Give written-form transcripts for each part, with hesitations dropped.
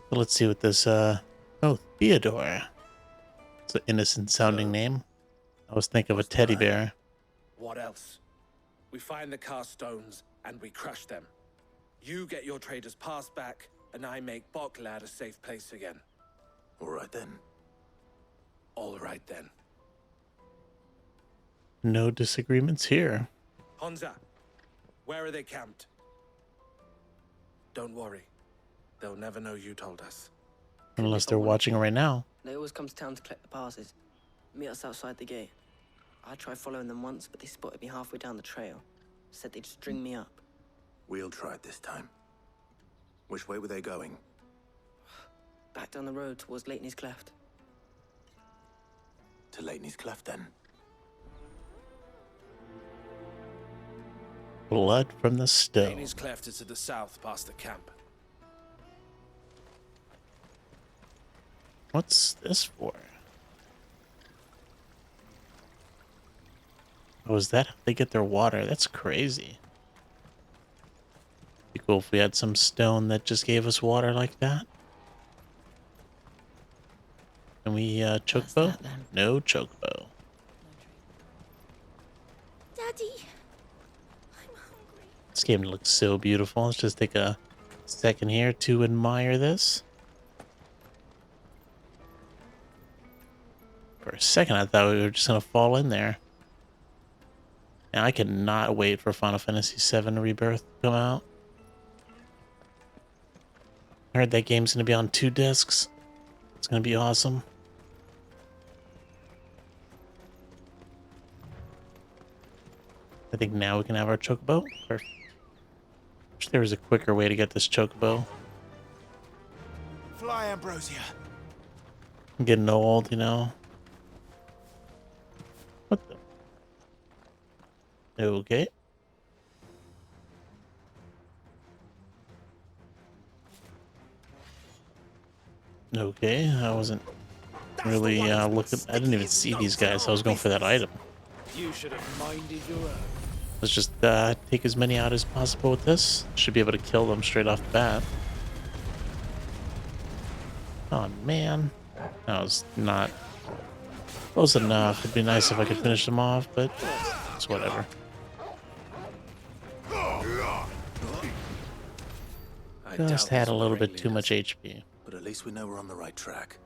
So let's see what this, oh, Theodore. It's an innocent sounding So, name. I was thinking of a what's the teddy plan? bear. What else? We find the cast stones and we crush them. You get your trader's pass back, and I make Boklad a safe place again. All right then. All right then. No disagreements here. Honza, where are they camped? Don't worry. They'll never know you told us. Unless If I they're wanted watching to. right now. They always come to town to collect the passes. Meet us outside the gate. I tried following them once, but they spotted me halfway down the trail. Said they'd string me up. We'll try it this time. Which way were they going? Back down the road towards Leighton's Cleft. To Leighton's Cleft then. Blood from the stone. Laney's Cleft is to the south past the camp. What's this for? Oh, is that how they get their water? That's crazy. Be cool if we had some stone that just gave us water like that. Can we, chocobo? that, then? No chocobo. Daddy, I'm hungry. This game looks so beautiful. Let's just take a second here to admire this. For a second, I thought we were just gonna fall in there. And I cannot wait for Final Fantasy VII Rebirth to come out. I heard that game's gonna be on 2 discs. It's gonna be awesome. I think now we can have our chocobo. Perfect. Wish there was a quicker way to get this chocobo. Fly, Ambrosia. I'm getting old, you know. What the? Okay. Okay, I wasn't really looking. I didn't even see these guys. I was going for that item. You should have minded your own. Let's just take as many out as possible with this. Should be able to kill them straight off the bat. Oh man, that was not close enough. It'd be nice if I could finish them off, but it's whatever. I Just doubt had this a will little bring bit too much leaders. HP. But at least we know we're on the right track.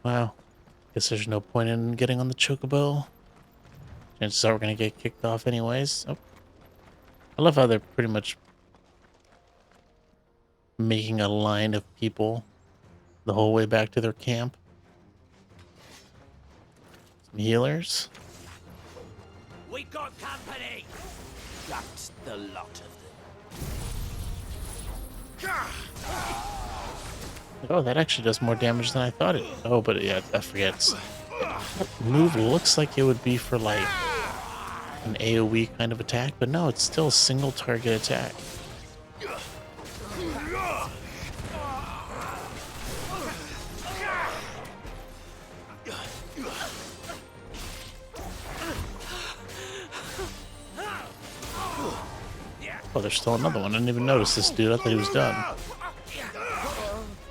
Wow. Guess there's no point in getting on the chocobo. Chances are we're gonna get kicked off anyways. Oh. I love how they're pretty much making a line of people the whole way back to their camp. Some healers. We got company! That's the lot of them. Oh, that actually does more damage than I thought it. Oh, but yeah, I forget. That move looks like it would be for like an AoE kind of attack, but no, it's still a single target attack. Oh, there's still another one. I didn't even notice this dude. I thought he was done.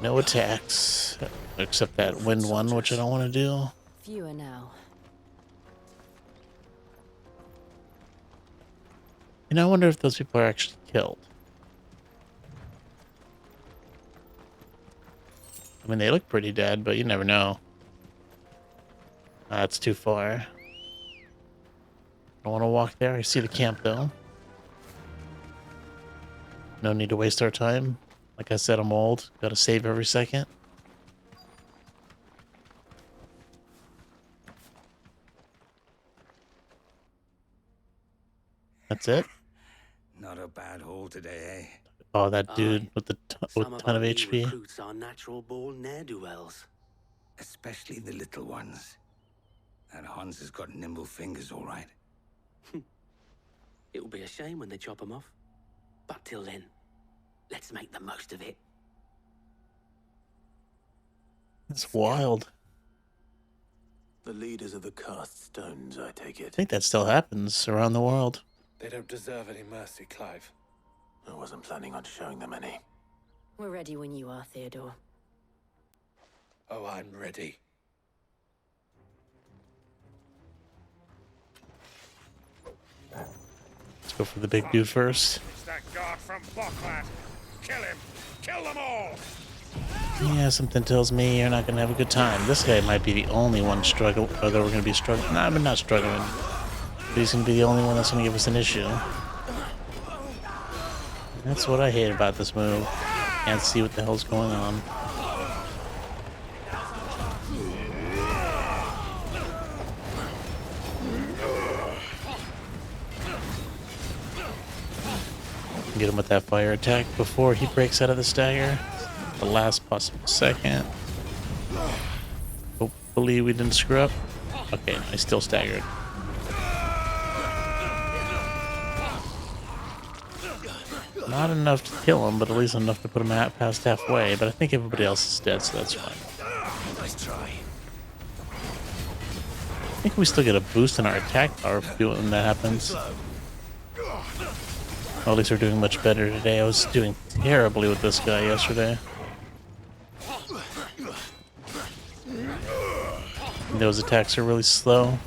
No attacks. Except that wind one, which I don't want to do. Fewer now. And I wonder if those people are actually killed. I mean, they look pretty dead, but you never know. That's too far. I don't want to walk there. I see the camp, though. No need to waste our time. Like I said, I'm old. Gotta save every second. That's it? Not a bad haul today, eh? Oh, that dude with the with Some a of ton our of new HP. recruits are natural born ne'er-do-wells. Especially the little ones. That Hans has got nimble fingers, all right. It will be a shame when they chop them off. But till then, let's make the most of it. It's wild. The leaders of the cast stones, I take I it. think that still happens around the world. They don't deserve any mercy, Clive. I wasn't planning on showing them any. We're ready when you are, Theodore. Oh, I'm ready. Let's go for the big dude first. It's that guard from Bockland. Kill him. Kill them all. Yeah, something tells me you're not gonna have a good time. This guy might be the only one struggle, or that we're gonna be struggling. Nah, I'm not struggling. But he's gonna be the only one that's gonna give us an issue. That's what I hate about this move. Can't see what the hell's going on. Get him with that fire attack before he breaks out of the stagger. The last possible second. Hopefully we didn't screw up. Okay, no, he's still staggered. Not enough to kill him, but at least enough to put him at past halfway. But I think everybody else is dead, so that's fine. Nice try. I think we still get a boost in our attack power when that happens. Well, at least we're doing much better today. I was doing terribly with this guy yesterday. And those attacks are really slow.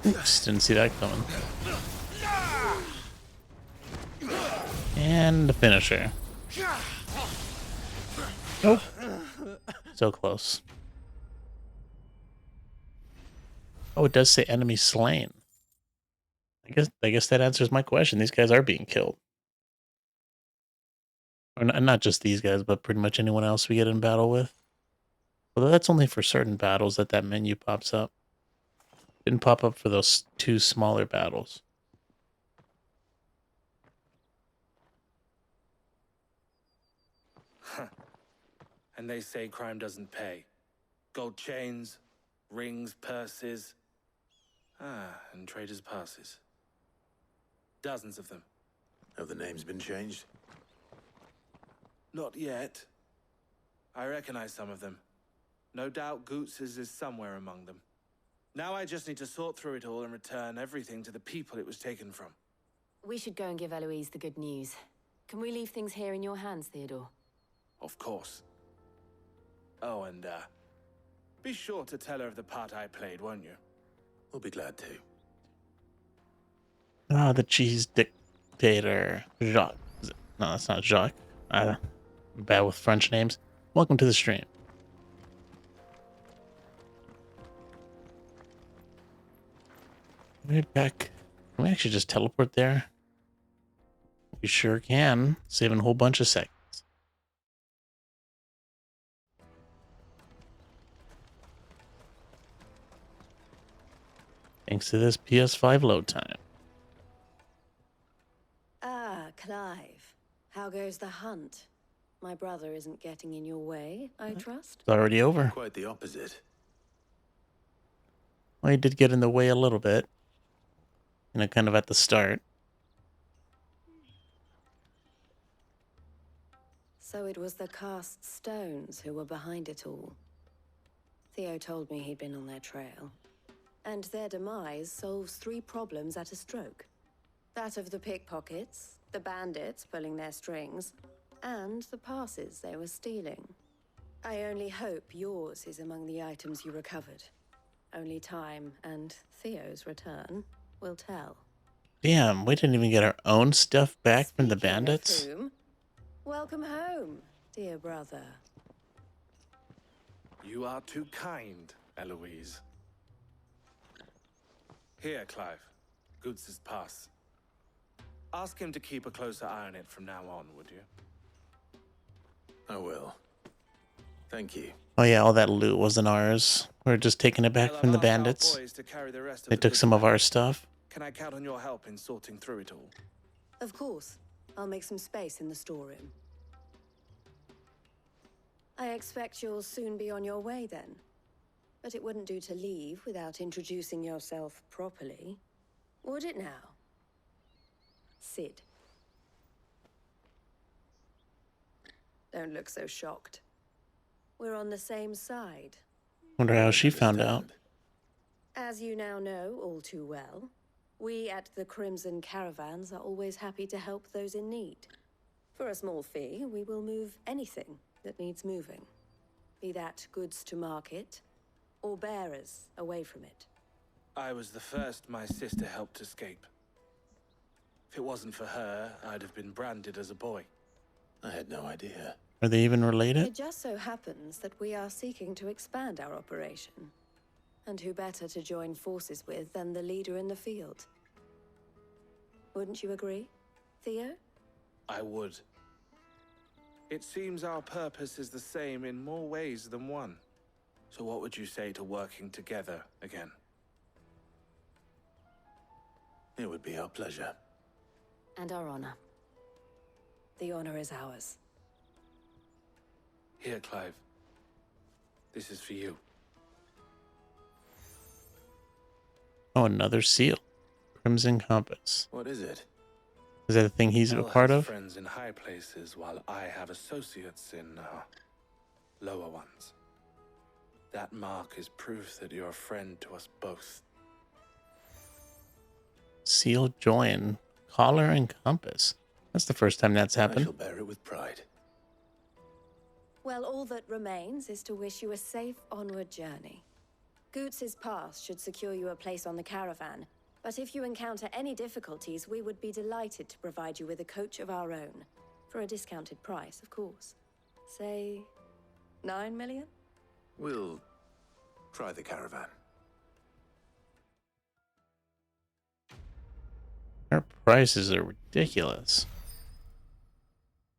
Oops, didn't see that coming. And the finisher. Nope. So close. Oh, it does say enemy slain. I guess that answers my question. These guys are being killed. Or not just these guys, but pretty much anyone else we get in battle with. Although that's only for certain battles that menu pops up. Didn't pop up for those two smaller battles. And they say crime doesn't pay. Gold chains, rings, purses. And traders' passes. Dozens of them. Have the names been changed? Not yet. I recognize some of them. No doubt Goots's is somewhere among them. Now I just need to sort through it all and return everything to the people it was taken from. We should go and give Eloise the good news. Can we leave things here in your hands, Theodore? Of course. Oh, and, be sure to tell her of the part I played, won't you? We'll be glad to. Ah, the cheese dictator. Jacques. No, that's not Jacques. I'm bad with French names. Welcome to the stream. Right back. Can we actually just teleport there? We sure can. Saving a whole bunch of seconds. Thanks to this PS5 load time. Ah, Clive. How goes the hunt? My brother isn't getting in your way, I trust? It's already over. Quite the opposite. Well, he did get in the way a little bit. You know, kind of at the start. So it was the cast stones who were behind it all. Theo told me he'd been on their trail. And their demise solves 3 problems at a stroke. That of the pickpockets, the bandits pulling their strings, and the passes they were stealing. I only hope yours is among the items you recovered. Only time and Theo's return will tell. Damn, we didn't even get our own stuff back from the Speaking of bandits? whom, welcome home, dear brother. You are too kind, Eloise. Here, Clive. Goots's pass. Ask him to keep a closer eye on it from now on, would you? I will. Thank you. Oh yeah, all that loot wasn't ours. We were just taking it back Well, from the I've asked our bandits. boys to carry the rest of They the took some of goods. our stuff. Can I count on your help in sorting through it all? Of course, I'll make some space in the storeroom. I expect you'll soon be on your way then. But it wouldn't do to leave without introducing yourself properly. Would it now? Sid. Don't look so shocked. We're on the same side. Wonder how she found out. Understand. As you now know all too well, We at the Crimson Caravans are always happy to help those in need. For a small fee, we will move anything that needs moving. Be that goods to market, or bearers away from it. I was the first my sister helped escape. If it wasn't for her, I'd have been branded as a boy. I had no idea. Are they even related? It just so happens that we are seeking to expand our operation. And who better to join forces with than the leader in the field? Wouldn't you agree, Theo? I would. It seems our purpose is the same in more ways than one. So what would you say to working together again? It would be our pleasure. And our honor. The honor is ours. Here, Clive. This is for you. Oh, another seal. Crimson Compass. What is it? Is that the thing he's a Hell part has of? friends in high places, while I have associates in lower ones. That mark is proof that you're a friend to us both. Seal join. Collar and compass. That's the first time that's I happened. shall bear it with pride. Well, all that remains is to wish you a safe onward journey. Goots' pass should secure you a place on the caravan, but if you encounter any difficulties, we would be delighted to provide you with a coach of our own. For a discounted price, of course. Say, 9 million? We'll try the caravan. Our prices are ridiculous.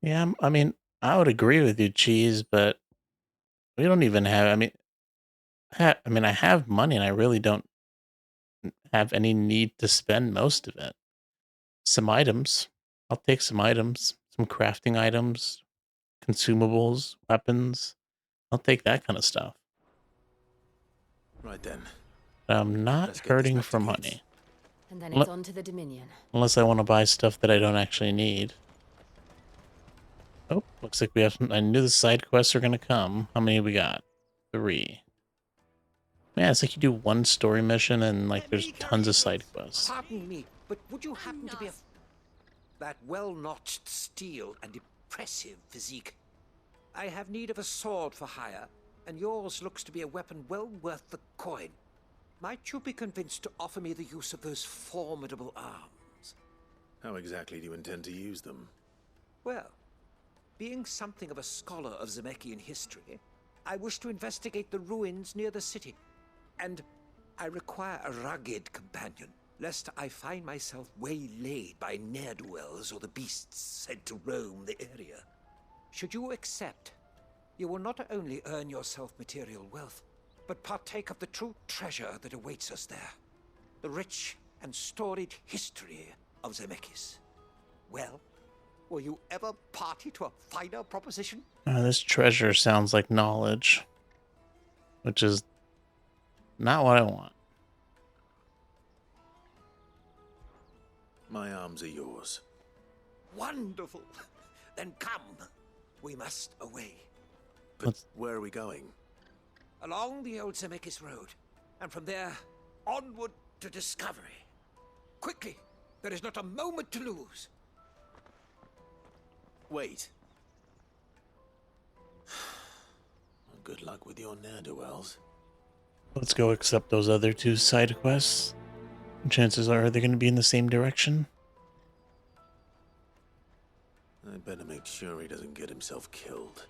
Yeah, I mean, I would agree with you, Cheese, but we don't even have. I have money, and I really don't have any need to spend most of it. Some items. I'll take some items, some crafting items, consumables, weapons. I'll take that kind of stuff. Right then. I'm not Let's get this hurting back to for Gates. money. And then Let- it's on to the Dominion. Unless I want to buy stuff that I don't actually need. Oh, looks like we have some. I knew the side quests are going to come. How many we got? 3. Man, it's like you do one story mission and like there's tons of side quests. Pardon me, but would you happen to be that well-notched steel and impressive physique? I have need of a sword for hire, and yours looks to be a weapon well worth the coin. Might you be convinced to offer me the use of those formidable arms? How exactly do you intend to use them? Well, being something of a scholar of Zemeckis history, I wish to investigate the ruins near the city. And I require a rugged companion, lest I find myself waylaid by ne'er-do-wells or the beasts sent to roam the area. Should you accept, you will not only earn yourself material wealth, but partake of the true treasure that awaits us there. The rich and storied history of Zemeckis. Well, will you ever party to a finer proposition? This treasure sounds like knowledge, which is not what I want. My arms are yours. Wonderful! Then come. We must away. But where are we going? Along the old Zemeckis Road, and from there, onward to discovery. Quickly! There is not a moment to lose. Wait. Good luck with your ne'er-do-wells. Let's go accept those other 2 side quests. Chances are they're going to be in the same direction. I'd better make sure he doesn't get himself killed.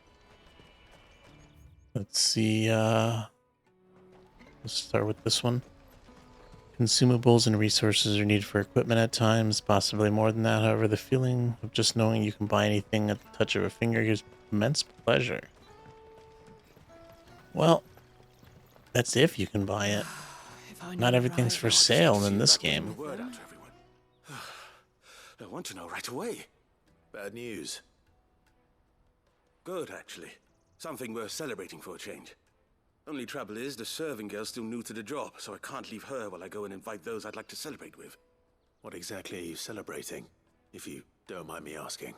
Let's see, let's start with this one. Consumables and resources are needed for equipment at times, possibly more than that. However, the feeling of just knowing you can buy anything at the touch of a finger gives immense pleasure. Well, that's if you can buy it. Not everything's for sale in this game. Word out to everyone. I want to know right away. Bad news. Good, actually. Something worth celebrating for a change. Only trouble is, the serving girl's still new to the job, so I can't leave her while I go and invite those I'd like to celebrate with. What exactly are you celebrating, if you don't mind me asking?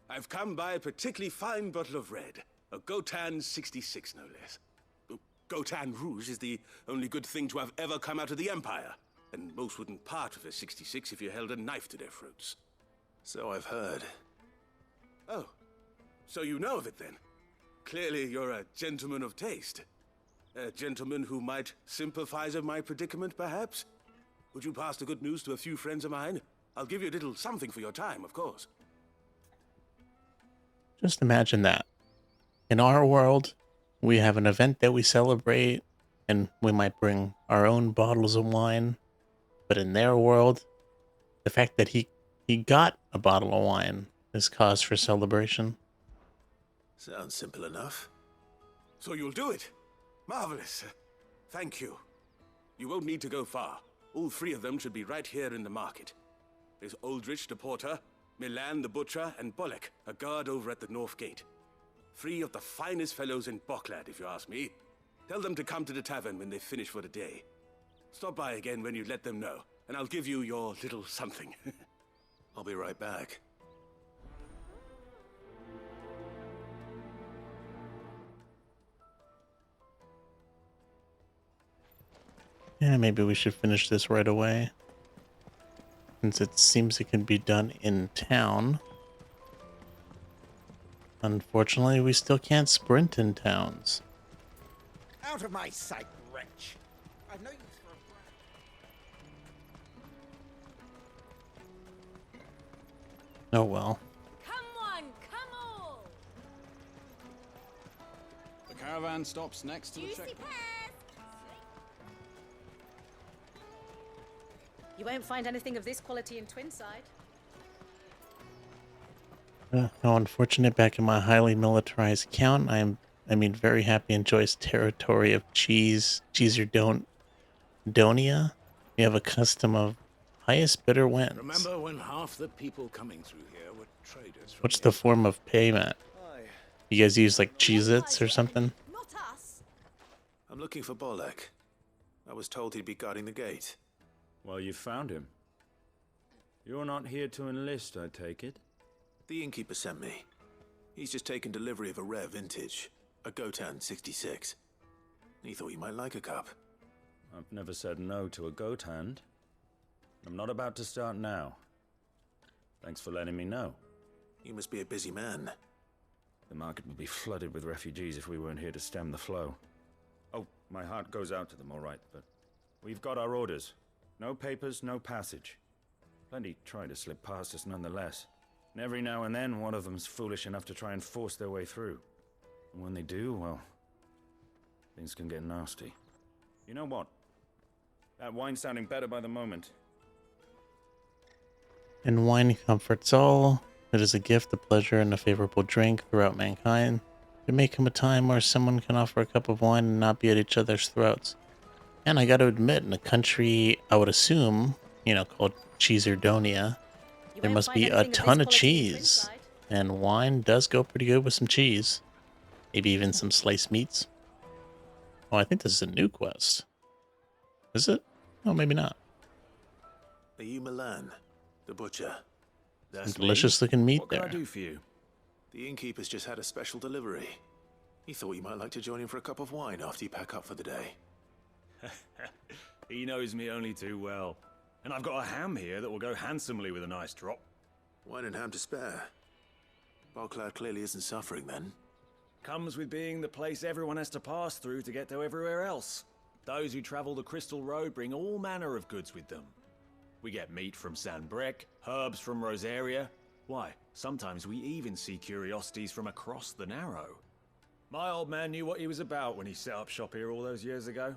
I've come by a particularly fine bottle of red. A Gotan 66, no less. Gotan Rouge is the only good thing to have ever come out of the Empire. and most wouldn't part with their 66 if you held a knife to their throats. So I've heard. Oh, so you know of it then? Clearly you're a gentleman of taste. A gentleman who might sympathize with my predicament, perhaps? Would you pass the good news to a few friends of mine? I'll give you a little something for your time, of course. Just imagine that. In our world, we have an event that we celebrate, and we might bring our own bottles of wine. But in their world, the fact that he got a bottle of wine is cause for celebration. Sounds simple enough. So you'll do it? Marvelous. Thank you. You won't need to go far. All three of them should be right here in the market. There's Aldrich the porter, Milan the butcher, and Bolek, a guard over at the north gate. Three of the finest fellows in Boklad, if you ask me. Tell them to come to the tavern when they finish for the day. Stop by again when you let them know, and I'll give you your little something. I'll be right back. Yeah, maybe we should finish this right away. Since it seems it can be done in town. Unfortunately, we still can't sprint in towns. Out of my sight, wretch. I know you for a Oh well. Come on, come all! The caravan stops next to the checkpoint. You won't find anything of this quality in Twinside. How unfortunate. Back in my highly militarized count, I mean, very happy in Joy's territory of Donia. We have a custom of highest bidder wins. Remember when half the people coming through here were traders? What's the form of payment? You guys use like Cheez-Its or something? Not us. I'm looking for Bolek. I was told he'd be guarding the gate. Well, you found him. You're not here to enlist, I take it? The innkeeper sent me. He's just taken delivery of a rare vintage, a Gotan 66. He thought you might like a cup. I've never said no to a goat hand. I'm not about to start now. Thanks for letting me know. You must be a busy man. The market would be flooded with refugees if we weren't here to stem the flow. Oh, my heart goes out to them, all right, but we've got our orders. No papers, no passage. Plenty try to slip past us nonetheless. And every now and then, one of them's foolish enough to try and force their way through. And when they do, well, things can get nasty. You know what? That wine's sounding better by the moment. And wine comforts all. It is a gift, a pleasure, and a favorable drink throughout mankind. There may come a time where someone can offer a cup of wine and not be at each other's throats. And I gotta admit, in a country, I would assume, called Cheezerdonia, there must be a ton of cheese. And wine does go pretty good with some cheese. Maybe even some sliced meats. Oh, I think this is a new quest. Is it? Oh, maybe not. Are you Milan, the butcher? Some delicious looking meat What there. can I do for you? The innkeeper's just had a special delivery. He thought you might like to join him for a cup of wine after you pack up for the day. He knows me only too well. And I've got a ham here that will go handsomely with a nice drop. Wine and ham to spare. Boklad clearly isn't suffering then. Comes with being the place everyone has to pass through to get to everywhere else. Those who travel the Crystal Road bring all manner of goods with them. We get meat from San Brek, herbs from Rosaria. Why, sometimes we even see curiosities from across the Narrow. My old man knew what he was about when he set up shop here all those years ago.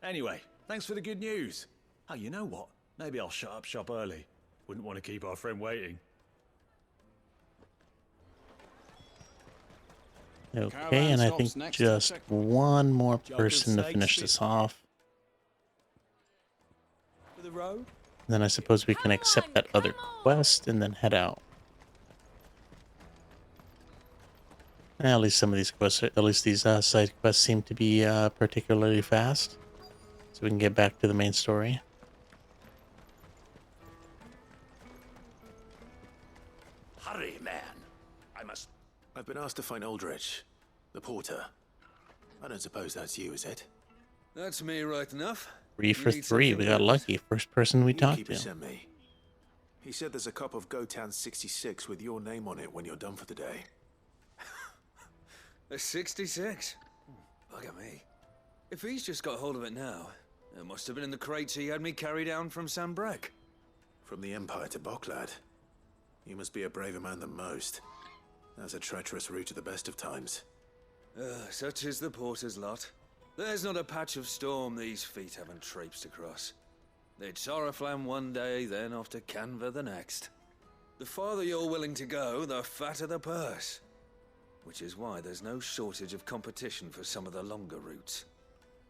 Anyway, thanks for the good news. Oh, you know what? Maybe I'll shut up shop early. Wouldn't want to keep our friend waiting. Okay, and I think just one more person to finish this off. To the road? Then I suppose we can accept that other quest and then head out. At least some of these quests, at least these side quests seem to be particularly fast. So we can get back to the main story. Hurry, man. I must... I've been asked to find Aldrich, the porter. I don't suppose that's you, is it? That's me right enough. 3 for 3. We got lucky. First person we talked Keeper to. sent me. He said there's a cup of Gotan 66 with your name on it when you're done for the day. A 66? Look at me. If he's just got hold of it now, it must have been in the crates he had me carry down from Sanbreque. From the Empire to Boklad. You must be a braver man than most. That's a treacherous route at the best of times. Such is the porter's lot. There's not a patch of storm these feet haven't traipsed across. It's Oriflamme one day, then off to Canva the next. The farther you're willing to go, the fatter the purse. Which is why there's no shortage of competition for some of the longer routes.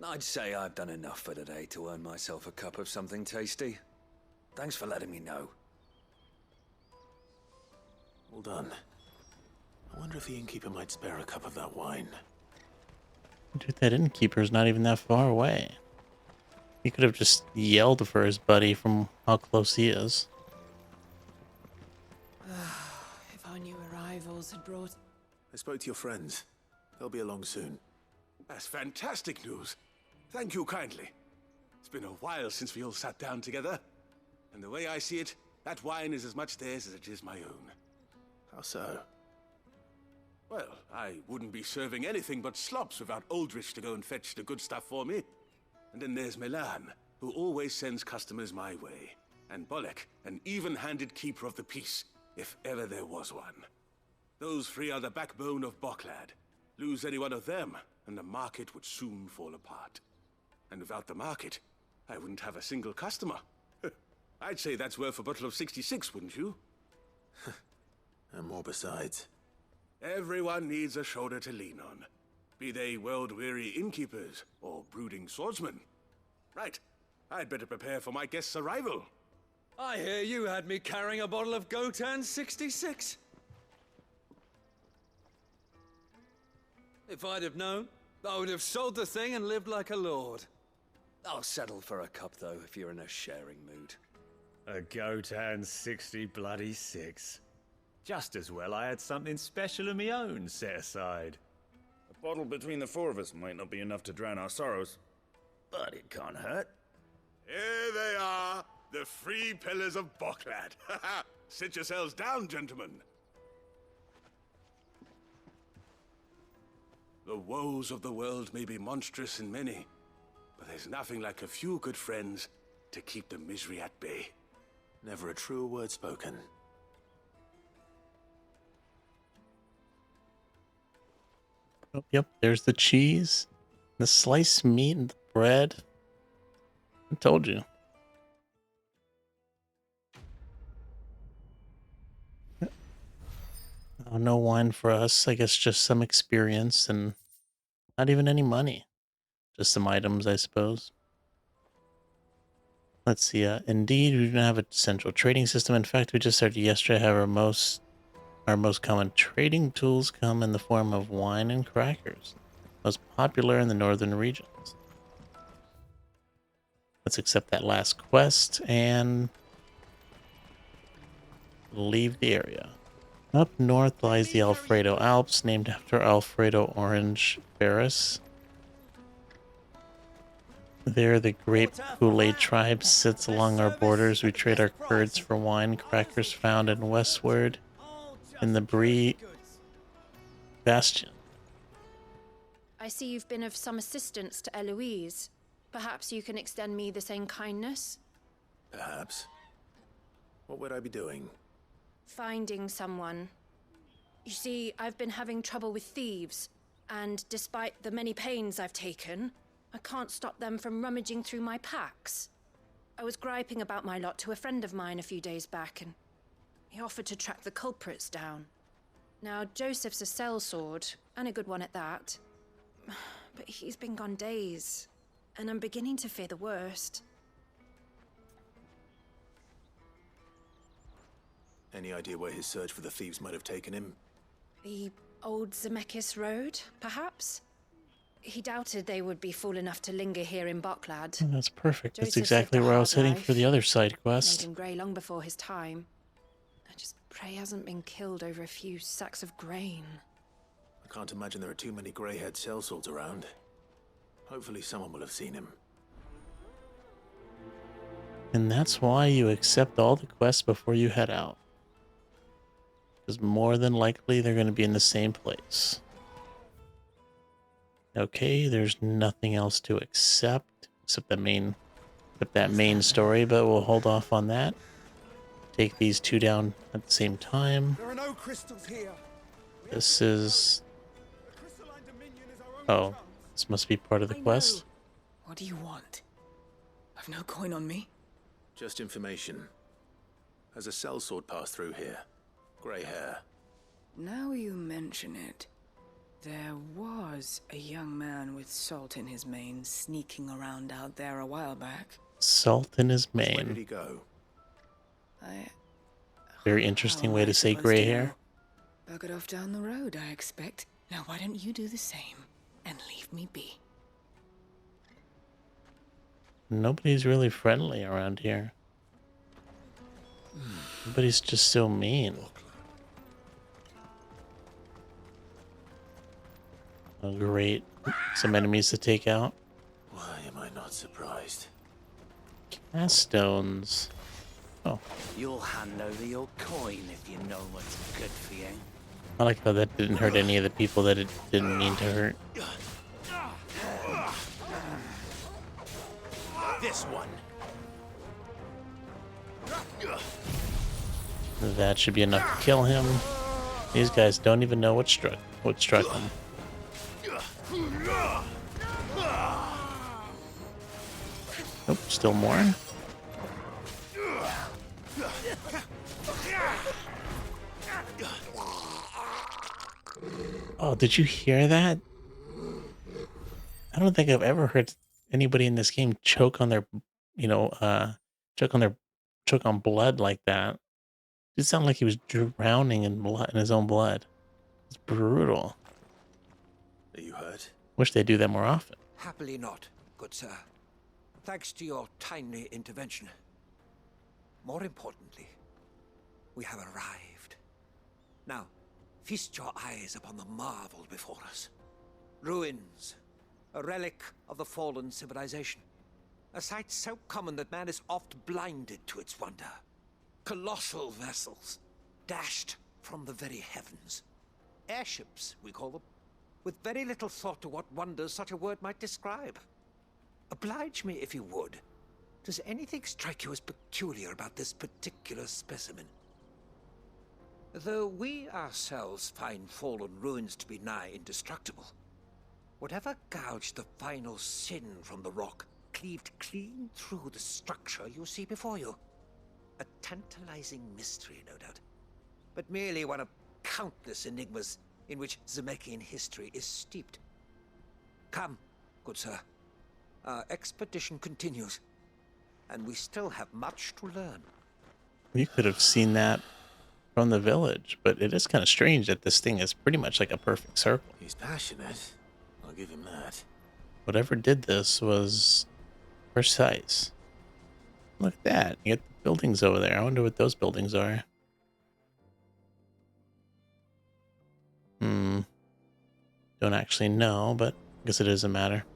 I'd say I've done enough for today to earn myself a cup of something tasty. Thanks for letting me know. Well done. I wonder if the innkeeper might spare a cup of that wine. Dude, that innkeeper's not even that far away. He could have just yelled for his buddy from how close he is. If our new arrivals had brought... I spoke to your friends. They'll be along soon. That's fantastic news. Thank you kindly. It's been a while since we all sat down together. And the way I see it, that wine is as much theirs as it is my own. How so? Well, I wouldn't be serving anything but slops without Aldrich to go and fetch the good stuff for me. And then there's Milan, who always sends customers my way. And Bolek, an even-handed keeper of the peace, if ever there was one. Those three are the backbone of Boklad. Lose any one of them, and the market would soon fall apart. And without the market, I wouldn't have a single customer. I'd say that's worth a bottle of 66, wouldn't you? And more besides. Everyone needs a shoulder to lean on. Be they world-weary innkeepers or brooding swordsmen. Right. I'd better prepare for my guest's arrival. I hear you had me carrying a bottle of Gotan 66. If I'd have known, I would have sold the thing and lived like a lord. I'll settle for a cup, though, if you're in a sharing mood. A Gotan 66. Just as well I had something special of my own set aside. A bottle between the four of us might not be enough to drown our sorrows, but it can't hurt. Here they are, the three pillars of Boklad. Sit yourselves down, gentlemen. The woes of the world may be monstrous and many, but there's nothing like a few good friends to keep the misery at bay. Never a truer word spoken. Oh, yep, there's the cheese, the sliced meat, and the bread. I told you. Oh, no wine for us. I guess just some experience and not even any money. Just some items, I suppose. Let's see. Indeed, we don't have a central trading system. In fact, we just started yesterday. Have our most common trading tools come in the form of wine and crackers, most popular in the northern regions. Let's accept that last quest and leave the area. Up north lies the Alfredo Alps, named after Alfredo Orange Ferris. There, the grape Kool-Aid tribe sits along our borders. We trade our curds for wine, crackers found in westward in the Brie Bastion. I see you've been of some assistance to Eloise. Perhaps you can extend me the same kindness? Perhaps. What would I be doing? Finding someone. You see, I've been having trouble with thieves, and despite the many pains I've taken, I can't stop them from rummaging through my packs. I was griping about my lot to a friend of mine a few days back, and he offered to track the culprits down. Now, Joseph's a sellsword, and a good one at that. But he's been gone days, and I'm beginning to fear the worst. Any idea where his search for the thieves might have taken him? The old Zemeckis Road, perhaps? He doubted they would be fool enough to linger here in Boklad. That's perfect. That's Joseph exactly lived a where I was hard heading for the other side Made quest. him grey long before his time. I just pray he hasn't been killed over a few sacks of grain. I can't imagine there are too many grey-haired sellswords around. Hopefully someone will have seen him. And that's why you accept all the quests before you head out. Because more than likely they're going to be in the same place. Okay, there's nothing else to accept except that main story, but we'll hold off on that. Take these two down at the same time. There are no crystals here. This is... Oh, this must be part of the quest. What do you want? I've no coin on me. Just information. Has a sellsword passed through here? Grey hair. Now you mention it, there was a young man with salt in his mane sneaking around out there a while back. Salt in his Where did mane. he go? Very interesting way to say gray hair. Buggered off down the road, I expect. Now why don't you do the same and leave me be? Nobody's really friendly around here. Everybody's just so mean. Oh, great. Some enemies to take out. Why am I not surprised? Cast stones. Oh, You'll hand over your coin if you know what's good for you. I like how that didn't hurt any of the people that it didn't mean to hurt. This one. That should be enough to kill him. These guys don't even know what struck them. Nope, still more. Oh, did you hear that? I don't think I've ever heard anybody in this game choke on their, choke on blood like that. It sounded like he was drowning in blood, in his own blood. It's brutal. Are you hurt? Wish they do that more often. Happily not, good sir. Thanks to your timely intervention. More importantly, we have arrived. Now, feast your eyes upon the marvel before us. Ruins, a relic of the fallen civilization. A sight so common that man is oft blinded to its wonder. Colossal vessels, dashed from the very heavens. Airships, we call them, with very little thought to what wonders such a word might describe. Oblige me if you would. Does anything strike you as peculiar about this particular specimen? Though we ourselves find fallen ruins to be nigh indestructible, whatever gouged the final sin from the rock cleaved clean through the structure you see before you. A tantalizing mystery, no doubt, but merely one of countless enigmas in which Zemeckyan history is steeped. Come, good sir. Our expedition continues, and we still have much to learn. You could have seen that from the village, but it is kind of strange that this thing is pretty much like a perfect circle. He's passionate. I'll give him that. Whatever did this was precise. Look at that. You get the buildings over there. I wonder what those buildings are. Don't actually know, but I guess it doesn't matter.